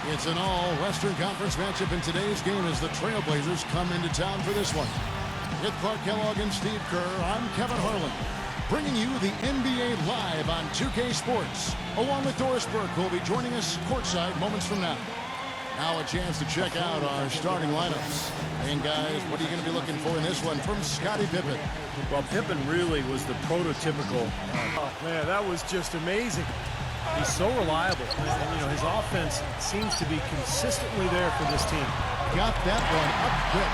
It's an all-Western Conference matchup in today's game as the Trailblazers come into town for this one. With Clark Kellogg and Steve Kerr, I'm Kevin Harlan, bringing you the NBA live on 2K Sports, along with Doris Burke, who will be joining us courtside moments from now. Now a chance to check out our starting lineups. And guys, what are you going to be looking for in this one from Scottie Pippen? Well, Pippen really was the prototypical. Oh, man, that was just amazing. He's so reliable. And, you know, his offense seems to be consistently there for this team. Got that one up quick.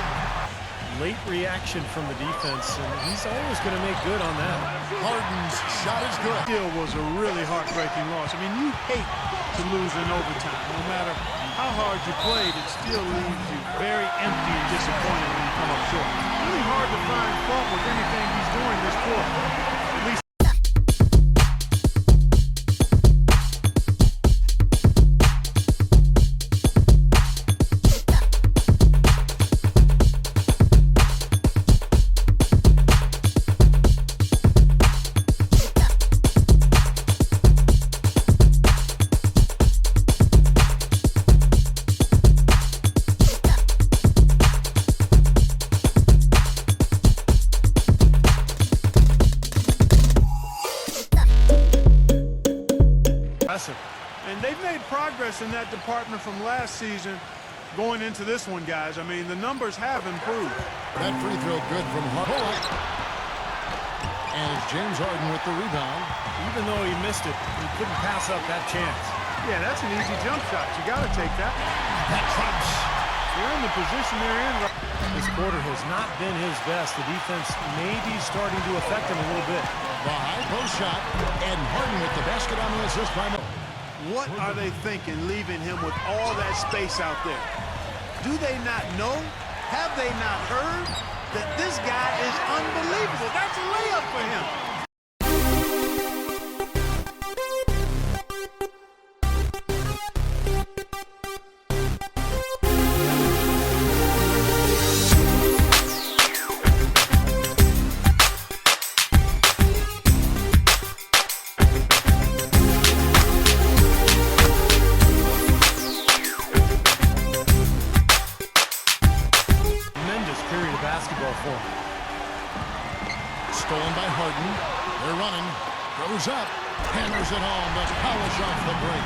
Late reaction from the defense, and he's always going to make good on that. Harden's shot is good. Still was a really heartbreaking loss. I mean, you hate to lose in overtime. No matter how hard you played, it still leaves you very empty and disappointed when you come up short. Really hard to find fault with anything he's doing this quarter. At least and they've made progress in that department from last season going into this one, guys. I mean, the numbers have improved. That free throw good from Harden. And it's James Harden with the rebound. Even though he missed it, he couldn't pass up that chance. Yeah, that's an easy jump shot. You got to take that. That drops. They're in the position they're in. This quarter has not been his best. The defense may be starting to affect him a little bit. The high post shot, and Harden with the basket on the assist by Miller. What are they thinking, leaving him with all that space out there? Do they not know? Have they not heard that this guy is unbelievable? That's a layup for him. Stolen by Harden. They're running. Goes up. Hammers it home. Does polish off the break.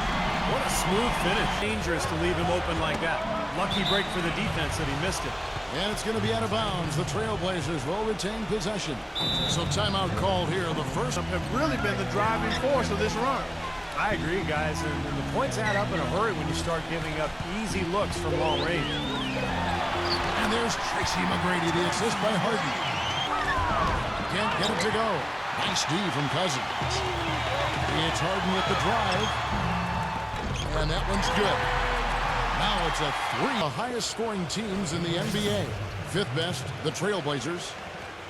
What a smooth finish. Dangerous to leave him open like that. Lucky break for the defense that he missed it. And it's going to be out of bounds. The Trailblazers will retain possession. So timeout call here. The first have really been the driving force of this run. I agree, guys. And the points add up in a hurry when you start giving up easy looks from long range. And there's Tracy McGrady, the assist by Harden. Can't get it to go. Nice D from Cousins. It's Harden with the drive. And that one's good. Now it's a three. The highest scoring teams in the NBA. Fifth best, the Trailblazers.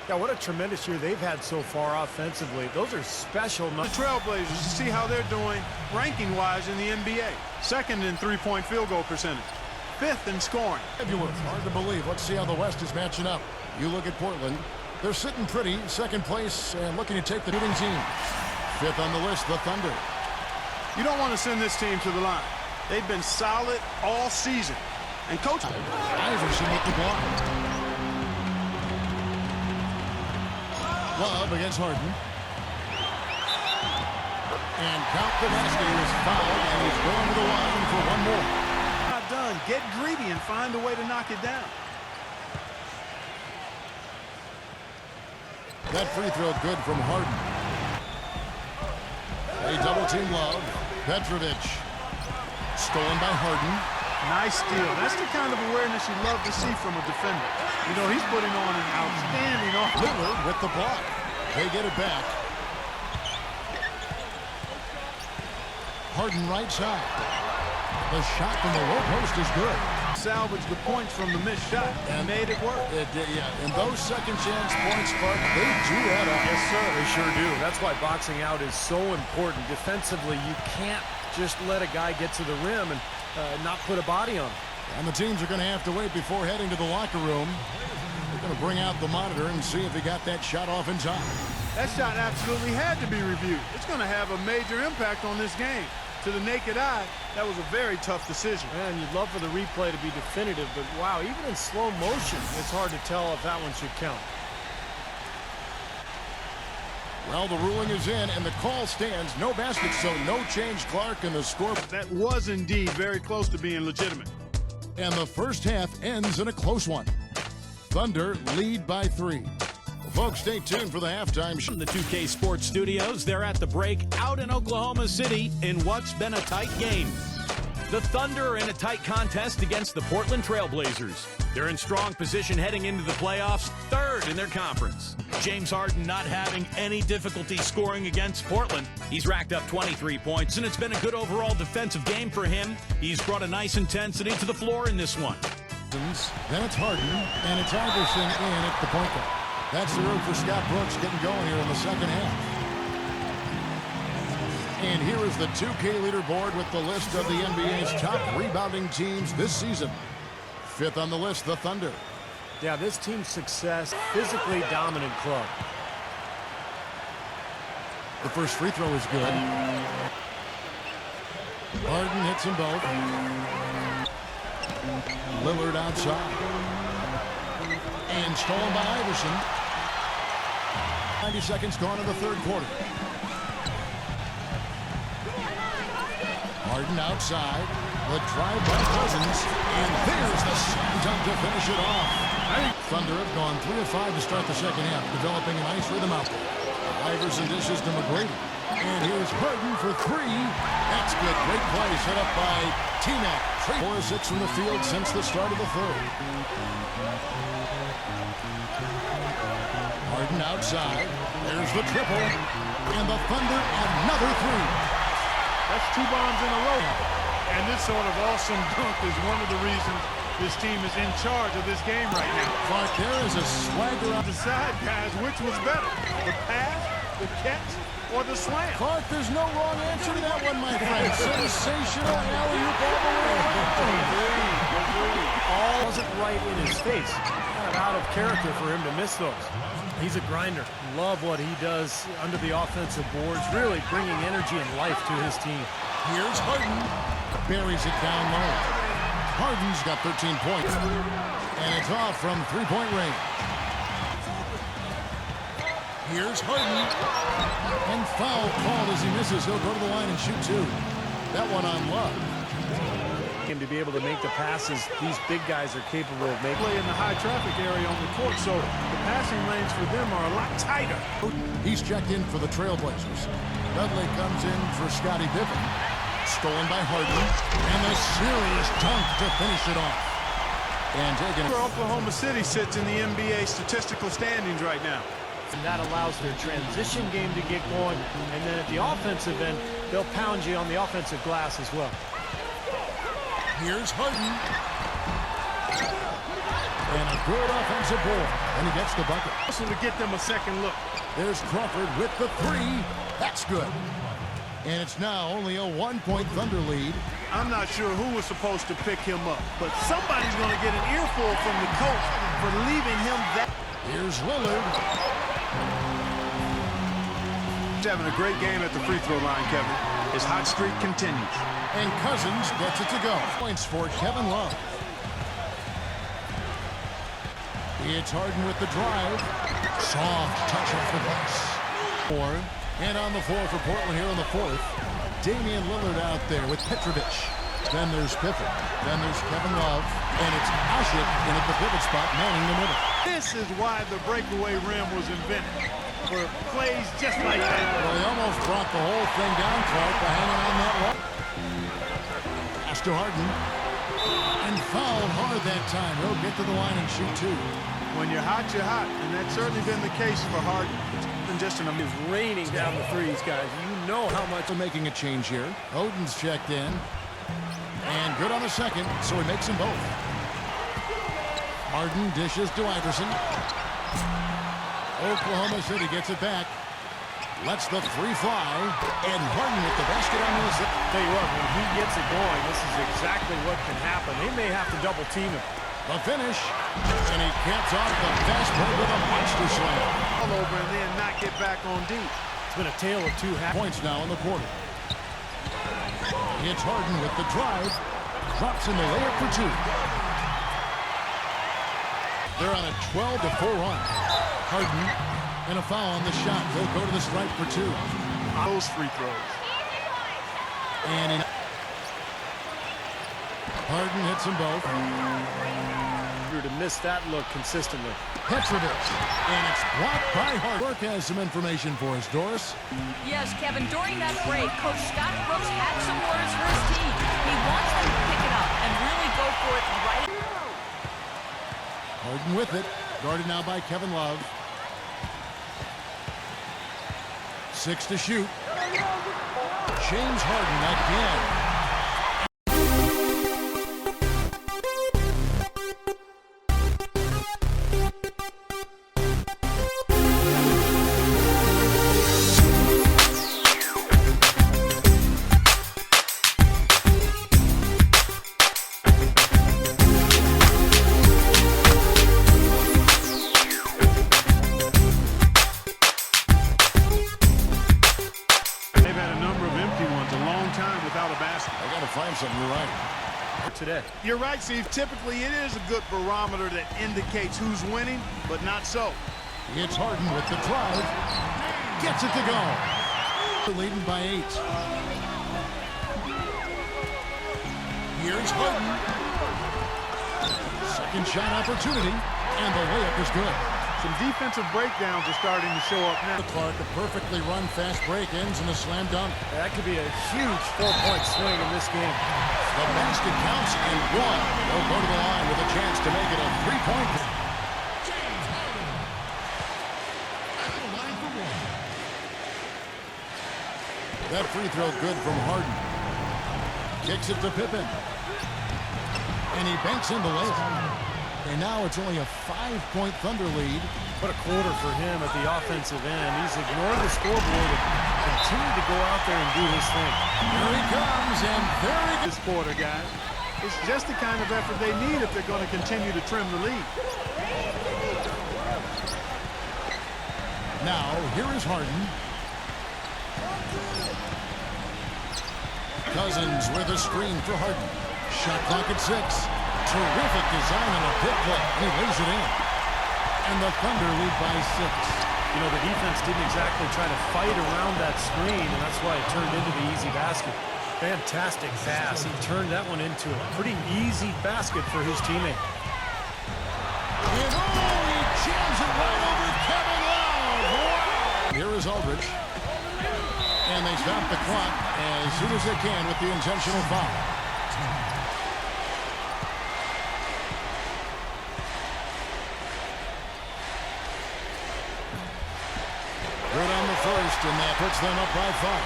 Yeah, what a tremendous year they've had so far offensively. Those are special. The Trailblazers, you see how they're doing ranking-wise in the NBA. Second in three-point field goal percentage. Fifth in scoring. Hard to believe. Let's see how the West is matching up. You look at Portland. They're sitting pretty, second place, and looking to take the shooting team. Fifth on the list, the Thunder. You don't want to send this team to the line. They've been solid all season. And coach Iverson with the block. Love against Harden. And count the basket. He was fouled, and he's going to the line for one more. Not done. Get greedy and find a way to knock it down. That free throw good from Harden. They double-team Love. Petrovic. Stolen by Harden. Nice steal. That's the kind of awareness you love to see from a defender. You know, he's putting on an outstanding offense. Lillard with the block. They get it back. Harden right side. The shot from the low post is good. Salvaged the points from the missed shot and made it work. Yeah, and those second chance points, Clark, they do add up. Yes, sir. They sure do. That's why boxing out is so important. Defensively, you can't just let a guy get to the rim and not put a body on him. And the teams are going to have to wait before heading to the locker room. They're going to bring out the monitor and see if he got that shot off in time. That shot absolutely had to be reviewed. It's going to have a major impact on this game. To the naked eye, that was a very tough decision. Man, you'd love for the replay to be definitive, but wow, even in slow motion, it's hard to tell if that one should count. Well, the ruling is in, and the call stands. No basket, so no change, Clark, and the score. That was indeed very close to being legitimate. And the first half ends in a close one. Thunder lead by 3. Well, folks, stay tuned for the halftime show. From the 2K Sports Studios, they're at the break out in Oklahoma City in what's been a tight game. The Thunder are in a tight contest against the Portland Trailblazers. They're in strong position heading into the playoffs, third in their conference. James Harden not having any difficulty scoring against Portland. He's racked up 23 points, and it's been a good overall defensive game for him. He's brought a nice intensity to the floor in this one. Then it's Harden, and it's Iverson in at the point guard. That's the room for Scott Brooks getting going here in the second half. And here is the 2K leaderboard with the list of the NBA's top rebounding teams this season. 5th on the list, the Thunder. Yeah, this team's success, physically dominant club. The first free throw is good. Harden hits them both. Lillard outside. And stolen by Iverson. 90 seconds gone in the third quarter. Harden outside. The drive by Cousins. And there's the slam dunk to finish it off. Thunder have gone 3 of 5 to start the second half, developing a nice rhythm out there. Iverson dishes to McGrady. And here's Harden for 3. That's good. Great play set up by T-Mac. 4 of 6 from the field since the start of the third. Harden outside. There's the triple. And the Thunder another 3. That's 2 bombs in a row. And this sort of awesome dunk is one of the reasons this team is in charge of this game right now. Clark, there is a swagger on the side, guys. Which was better? The pass, the catch, or the slam? Clark, there's no wrong answer to that one, my friend. Sensational alley-oop all the way. All wasn't right in his face. Kind of out of character for him to miss those. He's a grinder. Love what he does under the offensive boards, really bringing energy and life to his team. Here's Harden. Buries it down low. Harden's got 13 points. And it's off from three-point range. Here's Harden. And foul called as he misses. He'll go to the line and shoot 2. That one on Love. Him to be able to make the passes these big guys are capable of making. Play in the high traffic area on the court, so the passing lanes for them are a lot tighter. He's checked in for the Trailblazers. Dudley comes in for Scottie Pippen. Stolen by Harden. And a serious dunk to finish it off. And taking it. Oklahoma City sits in the NBA statistical standings right now. And that allows their transition game to get going. And then at the offensive end, they'll pound you on the offensive glass as well. Here's Harden. And a good offensive board. And he gets the bucket. Also to get them a second look. There's Crawford with the 3. That's good. And it's now only a 1-point Thunder lead. I'm not sure who was supposed to pick him up, but somebody's going to get an earful from the coach for leaving him that. Here's Lillard. He's having a great game at the free throw line, Kevin. His hot streak continues. And Cousins gets it to go. Points for Kevin Love. It's Harden with the drive. Soft touch off the glass. And on the floor for Portland here in the fourth. Damian Lillard out there with Petrovic. Then there's Pippen. Then there's Kevin Love. And it's Ashik in at the pivot spot, manning the middle. This is why the breakaway rim was invented. For plays just like that. Well, he almost brought the whole thing down, Clark, by hanging on that wall. Pass to Harden. And fouled hard that time. He'll get to the line and shoot 2. When you're hot, you're hot. And that's certainly been the case for Harden. Just an It's raining down the threes, guys. You know how much. They're making a change here. Oden's checked in. And good on the second, so he makes them both. Harden dishes to Iverson. Oklahoma City gets it back. Lets the 3 fly. And Harden with the basket on the zip. Tell you what, when he gets it going, this is exactly what can happen. They may have to double team him. The finish. And he caps off the fast break with a monster slam. All over and then not get back on deep. It's been a tale of 2 halves. Points now in the quarter. It's Harden with the drive. Drops in the layup for two. They're on a 12-4 run. Harden and a foul on the shot. They'll go to the stripe for two. Those free throws. And Harden hits them both. To miss that look consistently. Petrovic. And it's blocked by Harden. Work has some information for us, Doris. Yes, Kevin, during that break, Coach Scott Brooks had some words for his team. He wants them to pick it up and really go for it right. Harden with it. Guarded now by Kevin Love. 6 to shoot. James Harden again. Today. You're right, Steve. Typically, it is a good barometer that indicates who's winning, but not so. It's Harden with the drive. Gets it to go. Leading by 8. Here's Harden. Second shot opportunity, and the layup is good. Some defensive breakdowns are starting to show up now. Clark, a perfectly run fast break ends in a slam dunk. That could be a huge 4-point swing in this game. The basket counts and one. They'll go to the line with a chance to make it a 3-point. That free throw good from Harden. Kicks it to Pippen. And he banks in the layup. And now it's only a 5-point Thunder lead. What a quarter for him at the offensive end. He's ignored the scoreboard and continued to go out there and do his thing. Here he comes, and there he goes. This quarter, guys. It's just the kind of effort they need if they're going to continue to trim the lead. Now, here is Harden. Cousins with a screen for Harden. Shot clock at 6. Terrific design on a pick play. He lays it in. And the Thunder lead by 6. You know, the defense didn't exactly try to fight around that screen, and that's why it turned into the easy basket. Fantastic pass. He turned that one into a pretty easy basket for his teammate. And he jams it right over Kevin Love. Wow. Here is Aldridge. And they stop the clock as soon as they can with the intentional foul. Good on the first, and that puts them up by 5.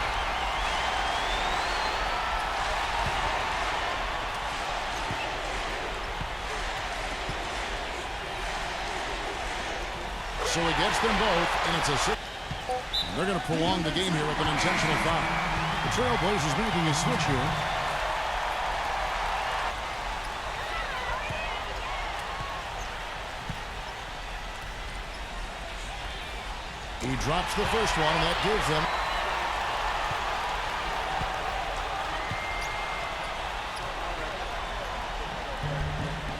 So he gets them both, and it's a 6. They're going to prolong the game here with an intentional foul. The Trailblazers making a switch here. He drops the first one, and that gives them.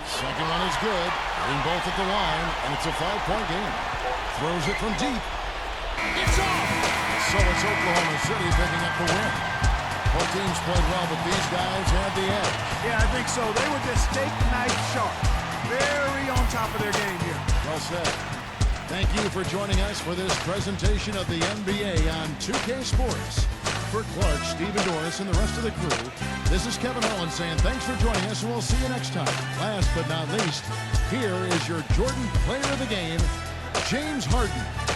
Second one is good. Hitting both at the line, and it's a 5-point game. Throws it from deep. It's off! So it's Oklahoma City picking up the win. Both teams played well, but these guys had the edge. Yeah, I think so. They were just steak knife sharp. Very on top of their game here. Well said. Thank you for joining us for this presentation of the NBA on 2K Sports. For Clark, Steve, and Doris, and the rest of the crew, this is Kevin Harlan saying thanks for joining us, and we'll see you next time. Last but not least, here is your Jordan Player of the Game, James Harden.